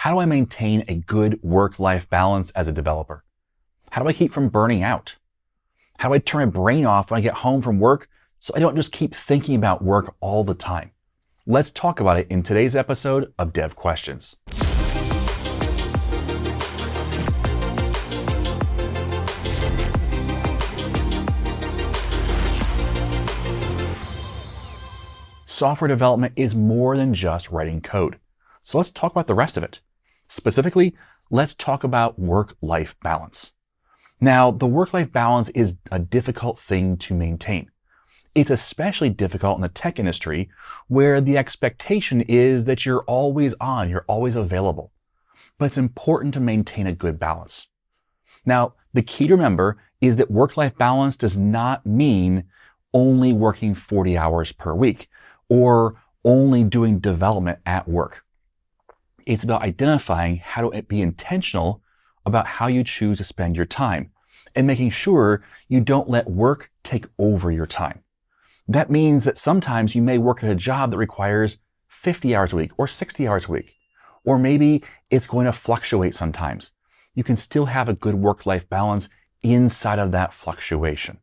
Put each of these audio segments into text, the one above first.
How do I maintain a good work-life balance as a developer? How do I keep from burning out? How do I turn my brain off when I get home from work so I don't just keep thinking about work all the time? Let's talk about it in today's episode of Dev Questions. Software development is more than just writing code. So let's talk about the rest of it. Specifically, let's talk about work-life balance. Now, the work-life balance is a difficult thing to maintain. It's especially difficult in the tech industry where the expectation is that you're always on, you're always available. But it's important to maintain a good balance. Now, the key to remember is that work-life balance does not mean only working 40 hours per week or only doing development at work. It's about identifying how to be intentional about how you choose to spend your time and making sure you don't let work take over your time. That means that sometimes you may work at a job that requires 50 hours a week or 60 hours a week, or maybe it's going to fluctuate sometimes. You can still have a good work-life balance inside of that fluctuation.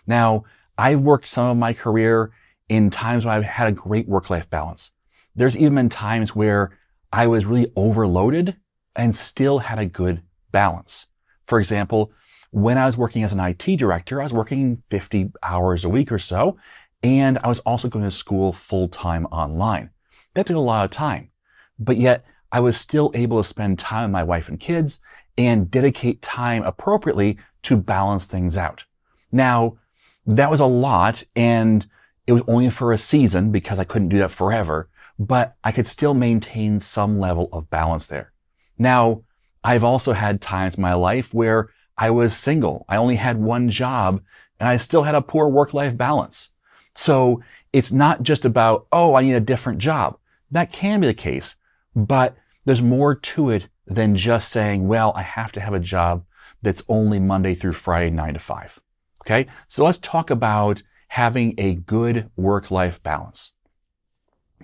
Now, I've worked some of my career in times when I've had a great work-life balance. There's even been times where I was really overloaded and still had a good balance. For example, when I was working as an IT director, I was working 50 hours a week or so, and I was also going to school full-time online. That took a lot of time, but yet I was still able to spend time with my wife and kids and dedicate time appropriately to balance things out. Now, that was a lot, and it was only for a season because I couldn't do that forever, but I could still maintain some level of balance there. Now, I've also had times in my life where I was single. I only had one job and I still had a poor work-life balance. So it's not just about, oh, I need a different job. That can be the case, but there's more to it than just saying, well, I have to have a job that's only Monday through Friday, 9 to 5. Okay, so let's talk about having a good work-life balance.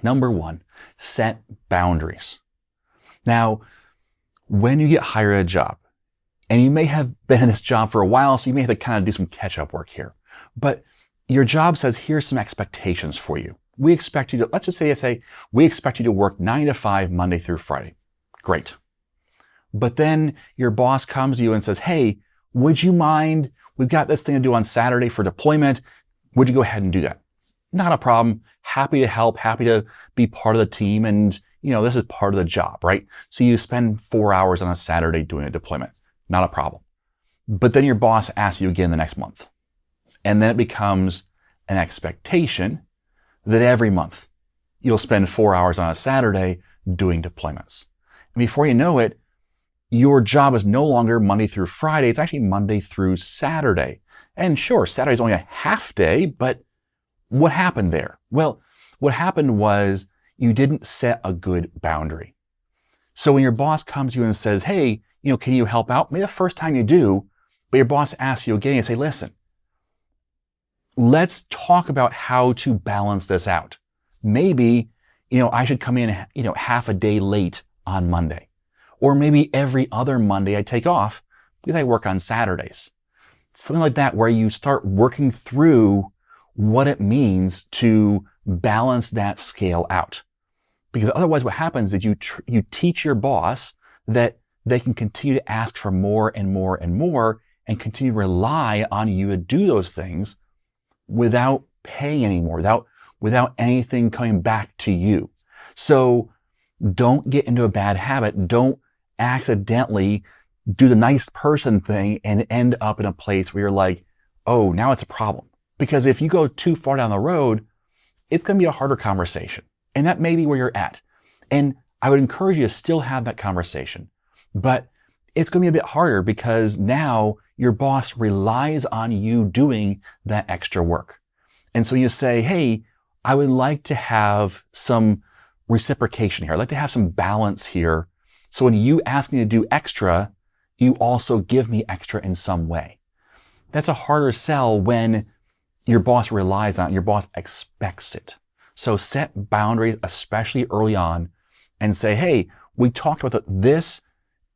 Number one, set boundaries. Now, when you get hired at a job, and you may have been in this job for a while, so you may have to kind of do some catch-up work here, but your job says, here's some expectations for you. We expect you to, let's just say, we expect you to work 9 to 5 Monday through Friday. Great. But then your boss comes to you and says, hey, would you mind, we've got this thing to do on Saturday for deployment. Would you go ahead and do that? Not a problem. Happy to help, happy to be part of the team. And, this is part of the job, right? So you spend 4 hours on a Saturday doing a deployment. Not a problem. But then your boss asks you again the next month. And then it becomes an expectation that every month you'll spend 4 hours on a Saturday doing deployments. And before you know it, your job is no longer Monday through Friday. It's actually Monday through Saturday. And sure, Saturday's only a half day, but what happened there? Well, what happened was you didn't set a good boundary. So when your boss comes to you and says, hey, can you help out? Maybe the first time you do, but your boss asks you again and say, listen, let's talk about how to balance this out. Maybe, I should come in, half a day late on Monday. Or maybe every other Monday I take off because I work on Saturdays. Something like that where you start working through what it means to balance that scale out. Because otherwise what happens is you teach your boss that they can continue to ask for more and more and more and continue to rely on you to do those things without paying anymore, without anything coming back to you. So don't get into a bad habit. Don't accidentally do the nice person thing and end up in a place where you're like, oh, now it's a problem. Because if you go too far down the road, it's going to be a harder conversation. And that may be where you're at. And I would encourage you to still have that conversation. But it's going to be a bit harder because now your boss relies on you doing that extra work. And so you say, hey, I would like to have some reciprocation here. I'd like to have some balance here. So when you ask me to do extra, you also give me extra in some way. That's a harder sell when your boss relies on it, your boss expects it. So set boundaries, especially early on, and say, hey, we talked about this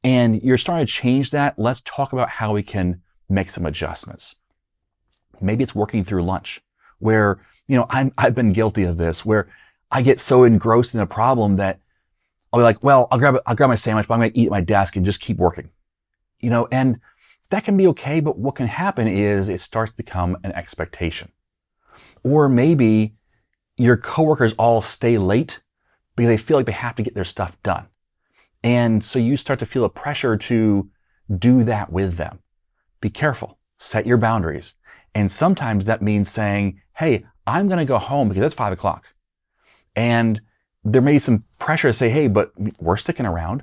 and you're starting to change that. Let's talk about how we can make some adjustments. Maybe it's working through lunch where, I've been guilty of this, where I get so engrossed in a problem that I'll be like, well, I'll grab my sandwich, but I'm going to eat at my desk and just keep working, and that can be okay. But what can happen is it starts to become an expectation. Or maybe your coworkers all stay late because they feel like they have to get their stuff done. And so you start to feel a pressure to do that with them. Be careful, set your boundaries. And sometimes that means saying, hey, I'm going to go home because it's 5:00. And there may be some pressure to say, hey, but we're sticking around.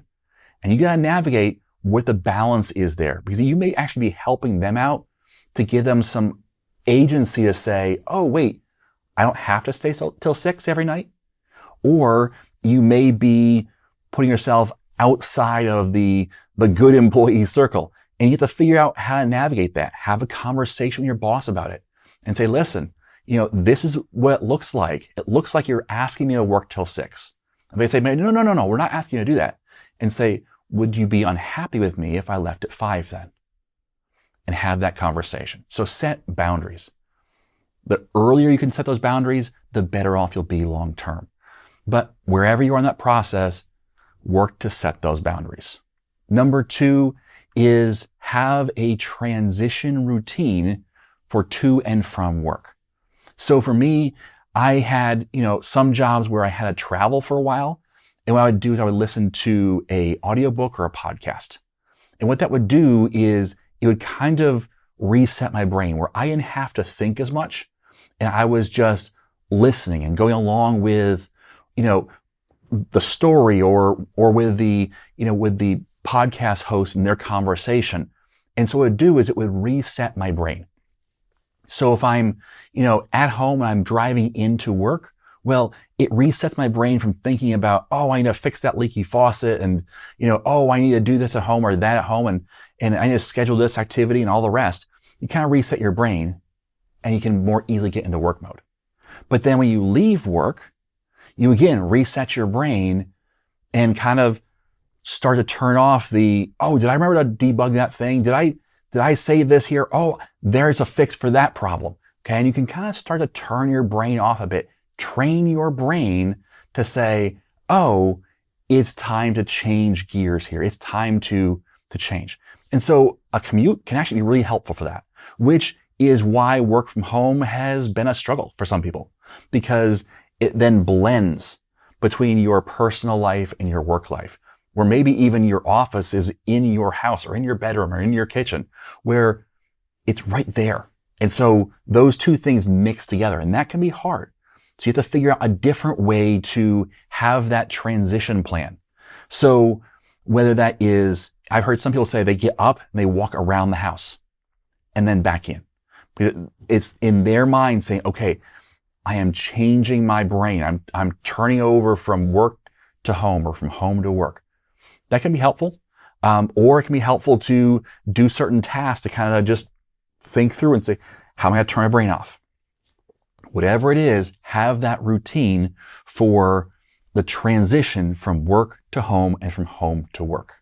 And you got to navigate what the balance is there, because you may actually be helping them out to give them some agency to say, oh, wait, I don't have to stay till 6 every night. Or you may be putting yourself outside of the good employee circle, and you have to figure out how to navigate that. Have a conversation with your boss about it and say, listen, this is what it looks like. It looks like you're asking me to work till 6. And they say, no, we're not asking you to do that. And say, would you be unhappy with me if I left at 5 then? And have that conversation. So set boundaries. The earlier you can set those boundaries, the better off you'll be long term. But wherever you are in that process, work to set those boundaries. Number 2 is have a transition routine for to and from work. So for me, I had, some jobs where I had to travel for a while. And what I would do is I would listen to a audiobook or a podcast. And what that would do is it would kind of reset my brain where I didn't have to think as much. And I was just listening and going along with, the story or with the podcast host and their conversation. And so what it would do is it would reset my brain. So if I'm, at home and I'm driving into work, well, it resets my brain from thinking about, oh, I need to fix that leaky faucet and, oh, I need to do this at home or that at home and I need to schedule this activity and all the rest. You kind of reset your brain and you can more easily get into work mode. But then when you leave work, you again reset your brain and kind of start to turn off did I remember to debug that thing? Did I save this here? Oh, there's a fix for that problem. Okay. And you can kind of start to turn your brain off a bit, train your brain to say, oh, it's time to change gears here. It's time to change. And so a commute can actually be really helpful for that, which is why work from home has been a struggle for some people, because it then blends between your personal life and your work life, where maybe even your office is in your house or in your bedroom or in your kitchen, where it's right there. And so those two things mix together, and that can be hard. So you have to figure out a different way to have that transition plan. So whether that is, I've heard some people say they get up and they walk around the house and then back in. It's in their mind saying, okay, I am changing my brain. I'm turning over from work to home or from home to work. That can be helpful. Or it can be helpful to do certain tasks to kind of just think through and say, how am I going to turn my brain off? Whatever it is, have that routine for the transition from work to home and from home to work.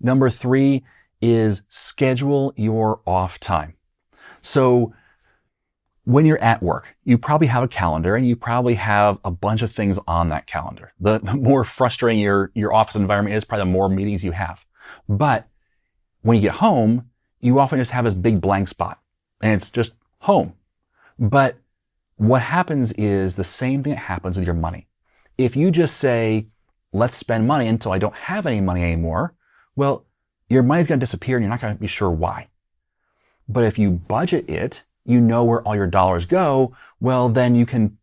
Number 3 is schedule your off time. So when you're at work, you probably have a calendar and you probably have a bunch of things on that calendar. The more frustrating your office environment is, probably the more meetings you have. But when you get home, you often just have this big blank spot and it's just home. But what happens is the same thing that happens with your money. If you just say, let's spend money until I don't have any money anymore, well, your money's going to disappear and you're not going to be sure why. But if you budget it, you know where all your dollars go, well, then you can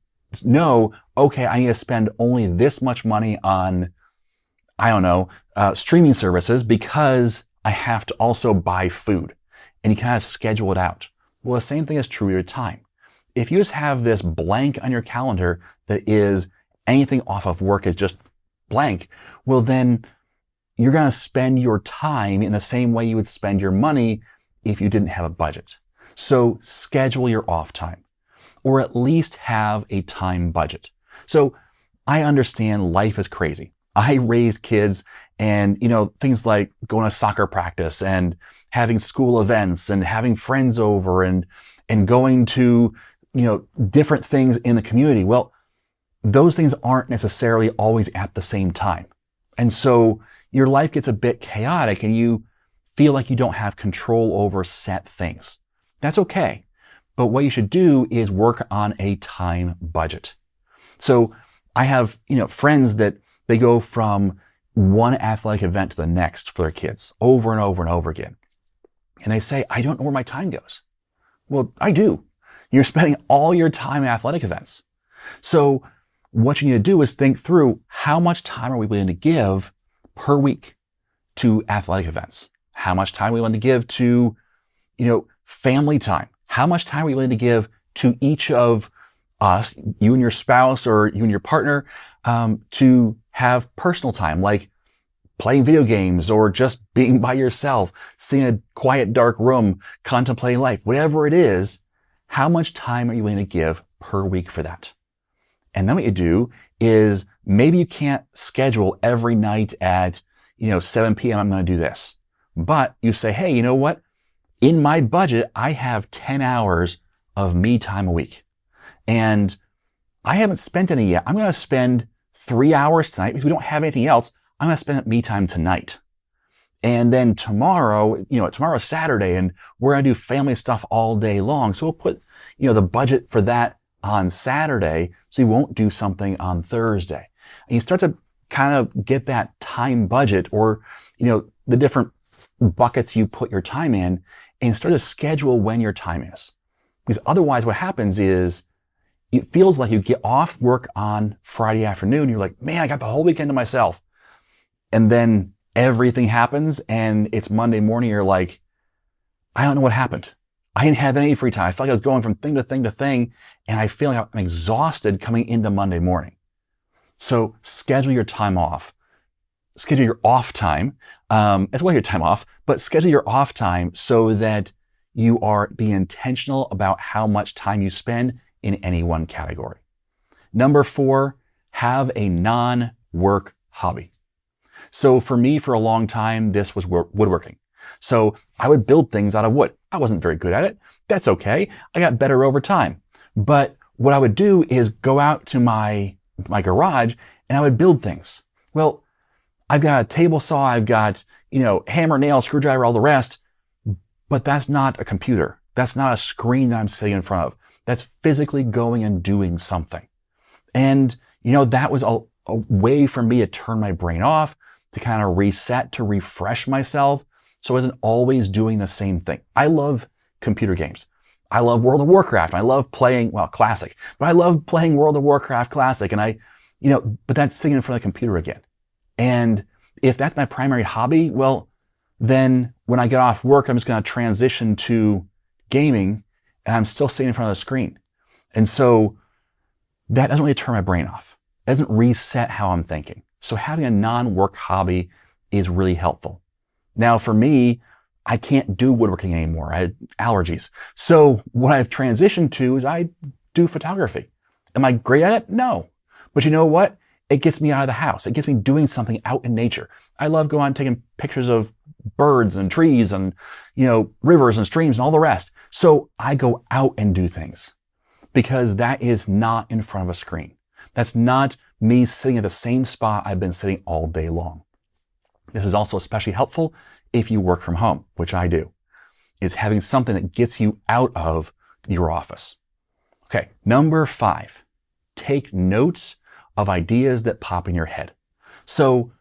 know, okay, I need to spend only this much money on, streaming services because I have to also buy food. And you kind of schedule it out. Well, the same thing is true with your time. If you just have this blank on your calendar that is anything off of work is just blank, well, then you're going to spend your time in the same way you would spend your money if you didn't have a budget. So schedule your off time, or at least have a time budget. So I understand life is crazy I raised kids and, things like going to soccer practice and having school events and having friends over and going to, different things in the community. Well, those things aren't necessarily always at the same time. And so your life gets a bit chaotic and you feel like you don't have control over set things. That's okay. But what you should do is work on a time budget. So I have, friends that they go from one athletic event to the next for their kids over and over and over again. And they say, I don't know where my time goes. Well, I do. You're spending all your time at athletic events. So what you need to do is think through how much time are we willing to give per week to athletic events? How much time are we willing to give to, family time? How much time are we willing to give to each of us, you and your spouse or you and your partner, to have personal time, like playing video games or just being by yourself, sitting in a quiet, dark room, contemplating life, whatever it is, how much time are you willing to give per week for that? And then what you do is maybe you can't schedule every night at, 7 p.m. I'm going to do this. But you say, hey, you know what? In my budget, I have 10 hours of me time a week. And I haven't spent any yet. I'm going to spend 3 hours tonight because we don't have anything else. I'm going to spend me time tonight. And then tomorrow, tomorrow's Saturday and we're going to do family stuff all day long. So we'll put, the budget for that on Saturday so you won't do something on Thursday. And you start to kind of get that time budget or, the different buckets you put your time in and start to schedule when your time is. Because otherwise what happens is it feels like you get off work on Friday afternoon. You're like, man, I got the whole weekend to myself. And then everything happens and it's Monday morning. You're like, I don't know what happened. I didn't have any free time. I felt like I was going from thing to thing to thing. And I feel like I'm exhausted coming into Monday morning. So schedule your time off. Schedule your off time, as well as your time off, but schedule your off time so that you are being intentional about how much time you spend in any one category. Number 4, have a non-work hobby. So for me, for a long time, this was woodworking. So I would build things out of wood. I wasn't very good at it. That's okay. I got better over time. But what I would do is go out to my garage and I would build things. Well, I've got a table saw, I've got, hammer, nail, screwdriver, all the rest, but that's not a computer. That's not a screen that I'm sitting in front of. That's physically going and doing something. And, that was a way for me to turn my brain off, to kind of reset, to refresh myself. So I wasn't always doing the same thing. I love computer games. I love World of Warcraft. I love playing, Classic, but I love playing World of Warcraft Classic. And but that's sitting in front of the computer again. And if that's my primary hobby, well, then when I get off work, I'm just going to transition to gaming and I'm still sitting in front of the screen. And so that doesn't really turn my brain off. It doesn't reset how I'm thinking. So having a non-work hobby is really helpful. Now for me, I can't do woodworking anymore. I had allergies. So what I've transitioned to is I do photography. Am I great at it? No. But you know what? It gets me out of the house. It gets me doing something out in nature. I love going and taking pictures of birds and trees and, rivers and streams and all the rest. So I go out and do things because that is not in front of a screen. That's not me sitting at the same spot I've been sitting all day long. This is also especially helpful if you work from home, which I do. It's having something that gets you out of your office. Okay, number 5, take notes of ideas that pop in your head. So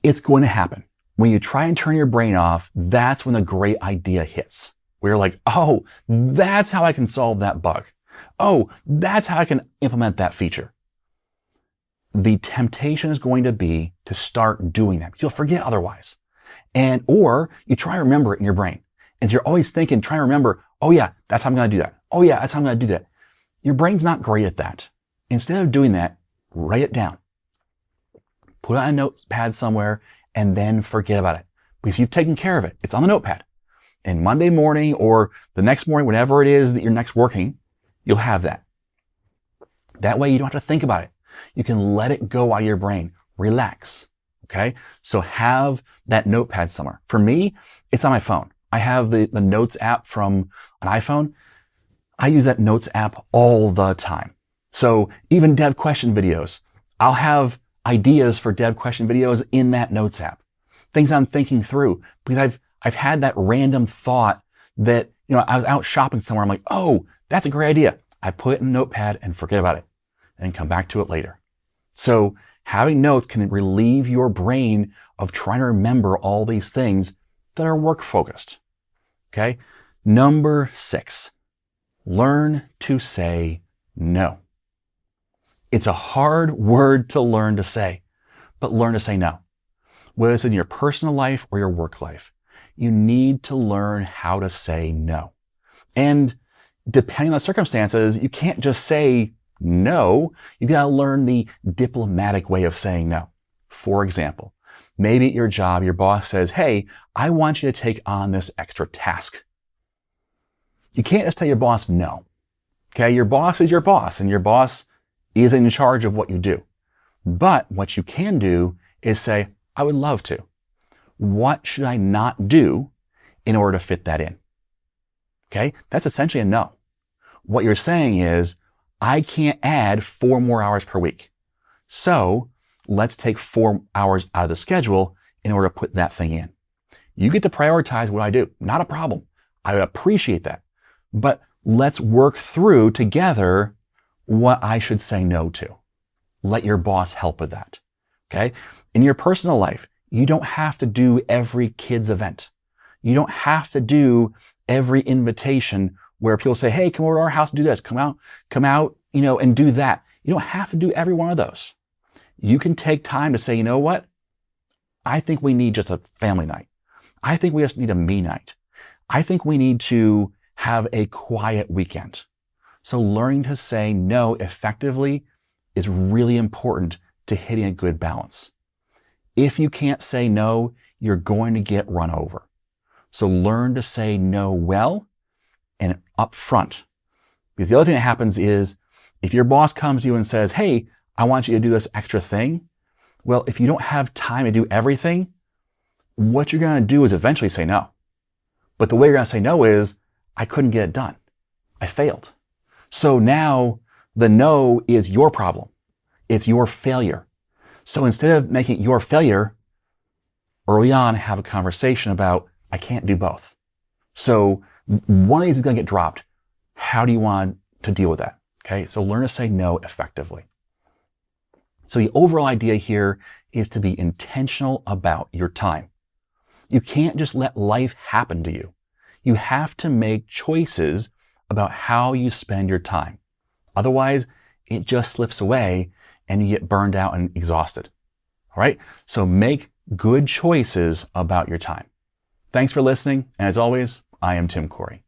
it's going to happen. When you try and turn your brain off, that's when the great idea hits. Where you're like, oh, that's how I can solve that bug. Oh, that's how I can implement that feature. The temptation is going to be to start doing that. You'll forget otherwise. Or you try to remember it in your brain. And you're always thinking, trying to remember, oh yeah, that's how I'm going to do that. Oh yeah, that's how I'm going to do that. Your brain's not great at that. Instead of doing that, write it down. Put it on a notepad somewhere and then forget about it because you've taken care of it. It's on the notepad. And Monday morning or the next morning, whenever it is that you're next working, you'll have that. That way you don't have to think about it. You can let it go out of your brain. relax. Okay? So have that notepad somewhere. For me, it's on my phone. I have the Notes app from an iPhone. I use that Notes app all the time. So even dev question videos, I'll have ideas for dev question videos in that Notes app. Things I'm thinking through because I've had that random thought that, I was out shopping somewhere. I'm like, oh, that's a great idea. I put it in a notepad and forget about it and come back to it later. So having notes can relieve your brain of trying to remember all these things that are work focused. Okay. Number 6, learn to say no. It's a hard word to learn to say, but learn to say no. Whether it's in your personal life or your work life, you need to learn how to say no. And depending on the circumstances, you can't just say no. You got to learn the diplomatic way of saying no. For example, maybe at your job, your boss says, hey, I want you to take on this extra task. You can't just tell your boss no. Okay, your boss is your boss, and your boss is in charge of what you do. But what you can do is say, I would love to. What should I not do in order to fit that in? Okay, that's essentially a no. What you're saying is, I can't add 4 more hours per week. So let's take 4 hours out of the schedule in order to put that thing in. You get to prioritize what I do. Not a problem. I appreciate that. But let's work through together what I should say no to. Let your boss help with that. Okay? In your personal life, you don't have to do every kid's event. You don't have to do every invitation where people say, hey, come over to our house and do this. Come out, and do that. You don't have to do every one of those. You can take time to say, you know what? I think we need just a family night. I think we just need a me night. I think we need to have a quiet weekend. So learning to say no effectively is really important to hitting a good balance. If you can't say no, you're going to get run over. So learn to say no well and up front. Because the other thing that happens is if your boss comes to you and says, hey, I want you to do this extra thing. Well, if you don't have time to do everything, what you're going to do is eventually say no. But the way you're going to say no is, I couldn't get it done. I failed. So now the no is your problem. It's your failure. So instead of making it your failure, early on, have a conversation about, I can't do both. So one of these is going to get dropped. How do you want to deal with that? Okay, so learn to say no effectively. So the overall idea here is to be intentional about your time. You can't just let life happen to you. You have to make choices about how you spend your time. Otherwise, it just slips away and you get burned out and exhausted. All right? So make good choices about your time. Thanks for listening. And as always, I am Tim Corey.